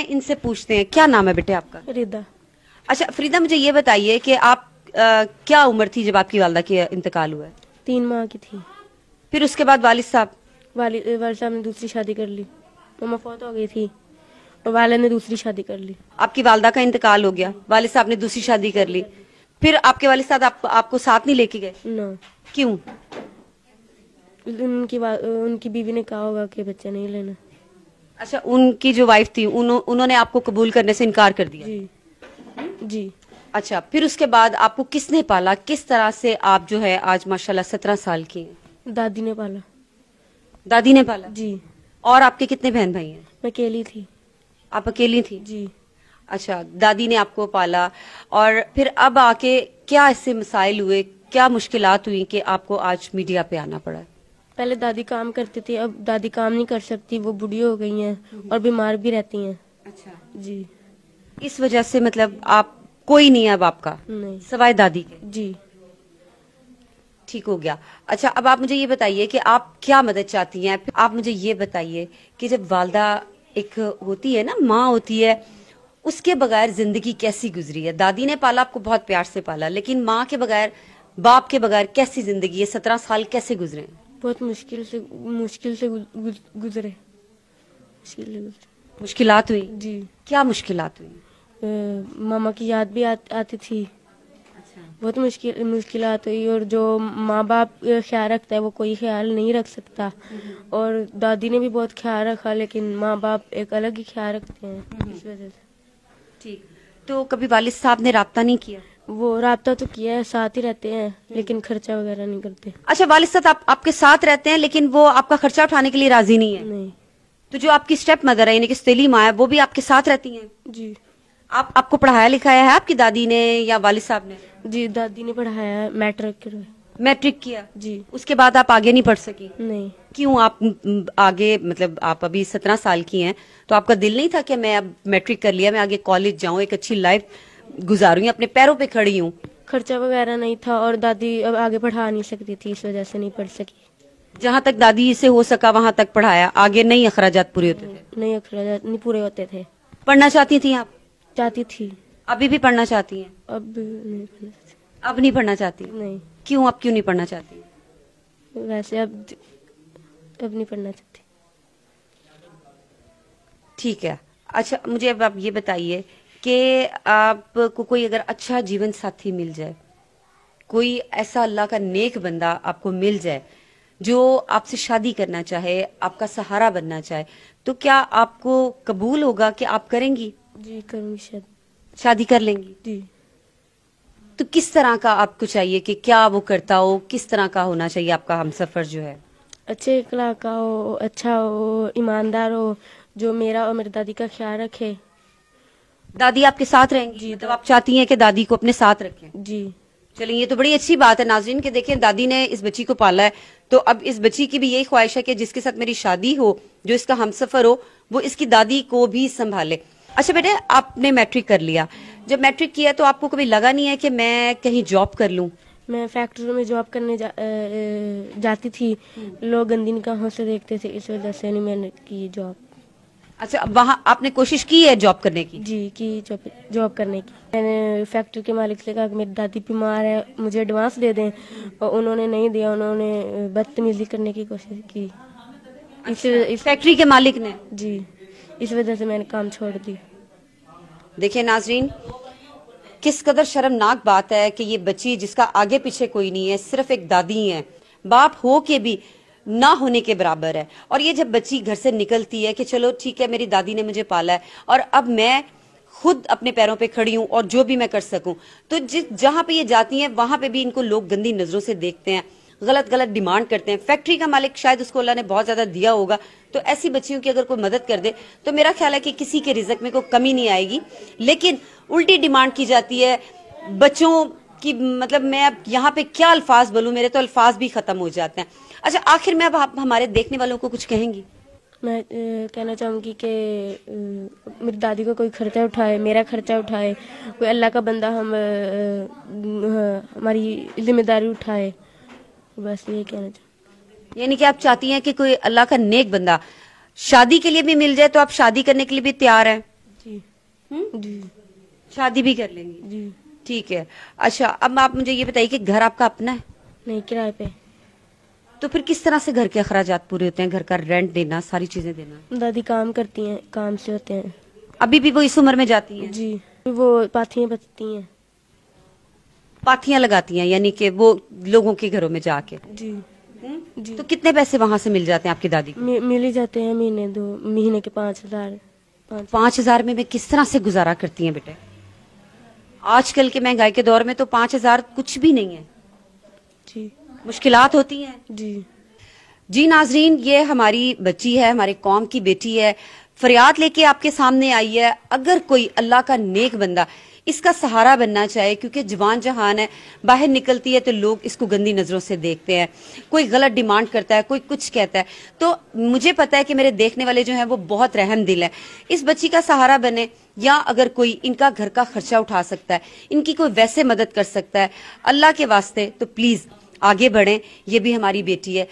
इनसे पूछते हैं, क्या नाम है बेटे आपका? रिदा। अच्छा फरीदा, मुझे ये बताइए कि आप क्या उम्र थी जब आपकी वालदा की इंतकाल हुआ है? 3 माह की थी। फिर उसके बाद वालिद साहब? वालिद साहब ने दूसरी शादी कर ली। मम्मा फौत हो गई थी और वालिद ने दूसरी शादी कर ली। आपकी वालदा का इंतकाल हो गया, वालिद साहब ने दूसरी शादी कर ली, फिर आपके वालिद साहब आपको साथ नहीं लेके गए? नो। क्यों? उनकी बीवी ने कहा होगा कि बच्चा नहीं लेना। अच्छा, उनकी जो वाइफ थी उन्होंने आपको कबूल करने से इनकार कर दिया? जी जी। अच्छा, फिर उसके बाद आपको किसने पाला? किस तरह से आप जो है आज माशाल्लाह 17 साल की हैं? दादी ने पाला। दादी ने पाला? जी। और आपके कितने बहन भाई हैं? मैं अकेली थी। आप अकेली थी? जी। अच्छा, दादी ने आपको पाला, और फिर अब आके क्या ऐसे मसाइल हुए, क्या मुश्किलात हुई कि आपको आज मीडिया पे आना पड़ा? पहले दादी काम करती थी, अब दादी काम नहीं कर सकती, वो बूढ़ी हो गई हैं और बीमार भी रहती हैं। अच्छा जी। इस वजह से मतलब आप कोई नहीं है अब आपका नहीं। सवाए दादी के? जी। ठीक हो गया। अच्छा, अब आप मुझे ये बताइए कि आप क्या मदद चाहती हैं? आप मुझे ये बताइए कि जब वालदा एक होती है ना, माँ होती है, उसके बगैर जिंदगी कैसी गुजरी है? दादी ने पाला, आपको बहुत प्यार से पाला, लेकिन माँ के बगैर, बाप के बगैर कैसी जिंदगी है? 17 साल कैसे गुजरे? बहुत मुश्किल से गुजरे। मुश्किलात हुई? जी। क्या मुश्किलात हुई? मामा की याद भी आती थी। बहुत मुश्किलात हुई, और जो माँ बाप ख्याल रखता है वो कोई ख्याल नहीं रख सकता। और दादी ने भी बहुत ख्याल रखा, लेकिन माँ बाप एक अलग ही ख्याल रखते हैं, इस वजह से। ठीक, तो कभी वालिद साहब ने राब्ता नहीं किया? वो राब्ता तो किया है, साथ ही रहते हैं, लेकिन खर्चा वगैरह नहीं करते। अच्छा, वालिद साहब आपके साथ रहते हैं, लेकिन वो आपका खर्चा उठाने के लिए राजी नहीं है? नहीं। तो जो आपकी स्टेप मदर है, यानी कि सतीली माँ है, वो भी आपके साथ रहती हैं? जी। आपको पढ़ाया लिखाया है आपकी दादी ने या वालिद साहब ने? जी, दादी ने पढ़ाया है, मैट्रिक किया? जी। उसके बाद आप आगे नहीं पढ़ सकी? नहीं। क्यों? आप आगे मतलब आप अभी 17 साल की हैं, तो आपका दिल नहीं था कि मैं अब मैट्रिक कर लिया, मैं आगे कॉलेज जाऊं, एक अच्छी लाइफ गुजारूं, अपने पैरों पे खड़ी हूं? खर्चा वगैरह नहीं था, और दादी अब आगे पढ़ा नहीं सकती थी, इस वजह से नहीं पढ़ सकी। जहां तक दादी से हो सका वहां तक पढ़ाया, आगे नहीं अखराजात पूरे होते थे? नहीं, अखराजात नहीं पूरे होते थे। पढ़ना चाहती थी आप? चाहती थी। अभी भी पढ़ना चाहती हैं? अब नहीं पढ़ना चाहती। अब नहीं पढ़ना चाहती? नहीं। क्यों? आप क्यों नहीं पढ़ना चाहती? वैसे अब नहीं पढ़ना चाहती। ठीक है। अच्छा, मुझे अब आप ये बताइए कि आपको कोई अगर अच्छा जीवन साथी मिल जाए, कोई ऐसा अल्लाह का नेक बंदा आपको मिल जाए जो आपसे शादी करना चाहे, आपका सहारा बनना चाहे, तो क्या आपको कबूल होगा कि आप करेंगी? जी, करूँगी। शादी कर लेंगी? जी। तो किस तरह का आपको चाहिए कि क्या वो करता हो, किस तरह का होना चाहिए आपका हमसफर जो है? अच्छे इखलाक का हो, अच्छा हो, ईमानदार हो, जो मेरा और मेरी दादी का ख्याल रखे। दादी आपके साथ रहेंगी? जी। मतलब आप चाहती हैं कि दादी को अपने साथ रखें? जी। चलिए, ये तो बड़ी अच्छी बात है नाज़रीन कि देखें दादी ने इस बच्ची को पाला है, तो अब इस बच्ची की भी यही ख्वाहिश है कि जिसके साथ मेरी शादी हो, जो इसका हमसफर हो, वो इसकी दादी को भी संभाले। अच्छा बेटे, आपने मैट्रिक कर लिया, जब मैट्रिक किया तो आपको कभी लगा नहीं है कि मैं कहीं जॉब कर लूं? मैं फैक्ट्री में जॉब करने जाती थी, लोग गंदी निगाहों से देखते थे, इस वजह से नहीं मैंने की जॉब। अच्छा, वहां आपने कोशिश की है जॉब करने की? जी, की जॉब करने की। मैंने फैक्ट्री के मालिक से कहा कि मेरी दादी बीमार है, मुझे एडवांस दे दें, और उन्होंने नहीं दिया, उन्होंने बदतमीजी करने की कोशिश की। इस फैक्ट्री के मालिक ने? जी, इस वजह से मैंने काम छोड़ दी। देखिए नाजरीन, किस कदर शर्मनाक बात है कि ये बच्ची जिसका आगे पीछे कोई नहीं है, सिर्फ एक दादी है, बाप हो के भी ना होने के बराबर है। और ये जब बच्ची घर से निकलती है कि चलो ठीक है, मेरी दादी ने मुझे पाला है और अब मैं खुद अपने पैरों पे खड़ी हूं और जो भी मैं कर सकूं, तो जहां पे ये जाती हैं वहां पे भी इनको लोग गंदी नजरों से देखते हैं, गलत गलत डिमांड करते हैं। फैक्ट्री का मालिक शायद उसको अल्लाह ने बहुत ज्यादा दिया होगा, तो ऐसी बच्चियों की अगर कोई मदद कर दे तो मेरा ख्याल है कि किसी के रिज़्क में कोई कमी नहीं आएगी। लेकिन उल्टी डिमांड की जाती है बच्चों की, मतलब मैं अब यहाँ पे क्या अल्फाज बोलूं, मेरे तो अल्फाज भी खत्म हो जाते हैं। अच्छा, आखिर में अब आप हमारे देखने वालों को कुछ कहेंगी? मैं कहना चाहूँगी कि मेरी दादी को कोई खर्चा उठाए, मेरा खर्चा उठाए, कोई अल्लाह का बंदा हमारी जिम्मेदारी उठाए, बस ये कहना चाहूँ। यानी कि आप चाहती हैं कि कोई अल्लाह का नेक बंदा शादी के लिए भी मिल जाए, तो आप शादी करने के लिए भी तैयार हैं? जी शादी भी कर लेंगी? जी। ठीक है। अच्छा, अब आप मुझे ये बताइए कि घर आपका अपना है? नहीं, किराए पे। तो फिर किस तरह से घर के अखराजात पूरे होते हैं, घर का रेंट देना, सारी चीजें देना? दादी काम करती हैं, काम से होते हैं। अभी भी वो इस उम्र में जाती हैं? जी, वो पाथियाँ बचती हैं। पाथियां लगाती हैं, यानी कि वो लोगों के घरों में जाके? जी जी। तो कितने पैसे वहां से मिल जाते हैं आपकी दादी को? मिल ही जाते हैं, महीने के 5,000। 5,000 में किस तरह से गुजारा करती हैं बेटे? आजकल के महंगाई के दौर में तो 5,000 कुछ भी नहीं है। जी मुश्किलात होती हैं। जी जी नाजरीन, ये हमारी बच्ची है, हमारे कौम की बेटी है, फरियाद लेके आपके सामने आई है। अगर कोई अल्लाह का नेक बंदा इसका सहारा बनना चाहे, क्योंकि जवान जहान है, बाहर निकलती है तो लोग इसको गंदी नजरों से देखते हैं, कोई गलत डिमांड करता है, कोई कुछ कहता है, तो मुझे पता है कि मेरे देखने वाले जो हैं वो बहुत रहम दिल है। इस बच्ची का सहारा बने, या अगर कोई इनका घर का खर्चा उठा सकता है, इनकी कोई वैसे मदद कर सकता है, अल्लाह के वास्ते तो प्लीज आगे बढ़ें। ये भी हमारी बेटी है।